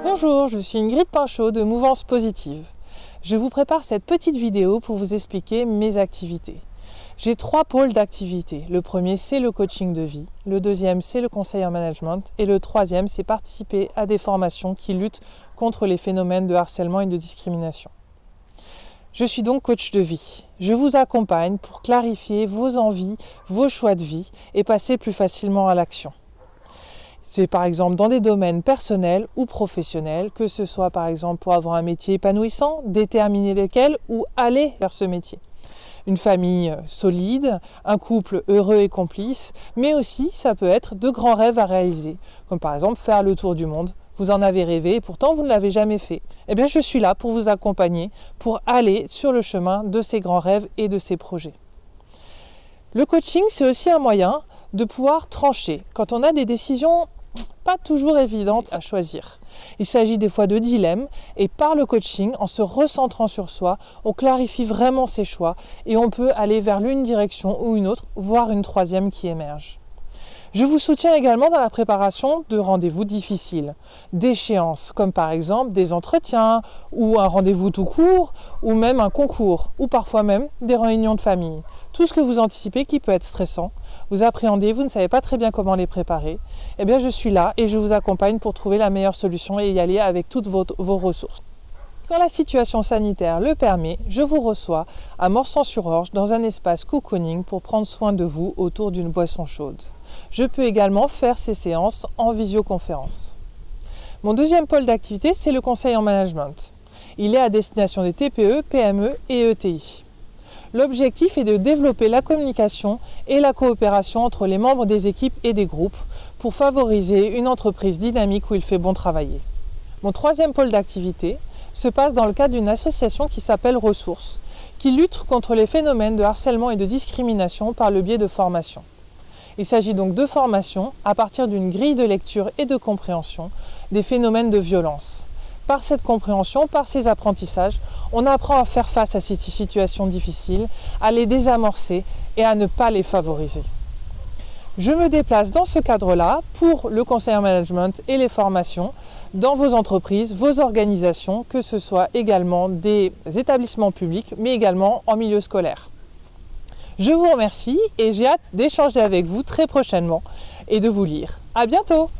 Bonjour, je suis Ingrid Pinchot de Mouvance Positive. Je vous prépare cette petite vidéo pour vous expliquer mes activités. J'ai 3 pôles d'activité. Le premier, c'est le coaching de vie. Le deuxième, c'est le conseil en management. Et le troisième, c'est participer à des formations qui luttent contre les phénomènes de harcèlement et de discrimination. Je suis donc coach de vie. Je vous accompagne pour clarifier vos envies, vos choix de vie et passer plus facilement à l'action. C'est par exemple dans des domaines personnels ou professionnels, que ce soit par exemple pour avoir un métier épanouissant, déterminer lequel ou aller vers ce métier. Une famille solide, un couple heureux et complice, mais aussi ça peut être de grands rêves à réaliser, comme par exemple faire le tour du monde. Vous en avez rêvé et pourtant vous ne l'avez jamais fait. Eh bien je suis là pour vous accompagner, pour aller sur le chemin de ces grands rêves et de ces projets. Le coaching, c'est aussi un moyen de pouvoir trancher quand on a des décisions pas toujours évidentes à choisir. Il s'agit des fois de dilemmes et par le coaching, en se recentrant sur soi, on clarifie vraiment ses choix et on peut aller vers l'une direction ou une autre, voire une troisième qui émerge. Je vous soutiens également dans la préparation de rendez-vous difficiles, d'échéances comme par exemple des entretiens ou un rendez-vous tout court ou même un concours ou parfois même des réunions de famille. Tout ce que vous anticipez qui peut être stressant, vous appréhendez, vous ne savez pas très bien comment les préparer, eh bien je suis là et je vous accompagne pour trouver la meilleure solution et y aller avec toutes vos ressources. Quand la situation sanitaire le permet, je vous reçois à Morsan-sur-Orge dans un espace cocooning pour prendre soin de vous autour d'une boisson chaude. Je peux également faire ces séances en visioconférence. Mon deuxième pôle d'activité, c'est le conseil en management. Il est à destination des TPE, PME et ETI. L'objectif est de développer la communication et la coopération entre les membres des équipes et des groupes pour favoriser une entreprise dynamique où il fait bon travailler. Mon troisième pôle d'activité se passe dans le cadre d'une association qui s'appelle Ressources, qui lutte contre les phénomènes de harcèlement et de discrimination par le biais de formations. Il s'agit donc de formation à partir d'une grille de lecture et de compréhension des phénomènes de violence. Par cette compréhension, par ces apprentissages, on apprend à faire face à ces situations difficiles, à les désamorcer et à ne pas les favoriser. Je me déplace dans ce cadre-là pour le conseil en management et les formations dans vos entreprises, vos organisations, que ce soit également des établissements publics, mais également en milieu scolaire. Je vous remercie et j'ai hâte d'échanger avec vous très prochainement et de vous lire. À bientôt!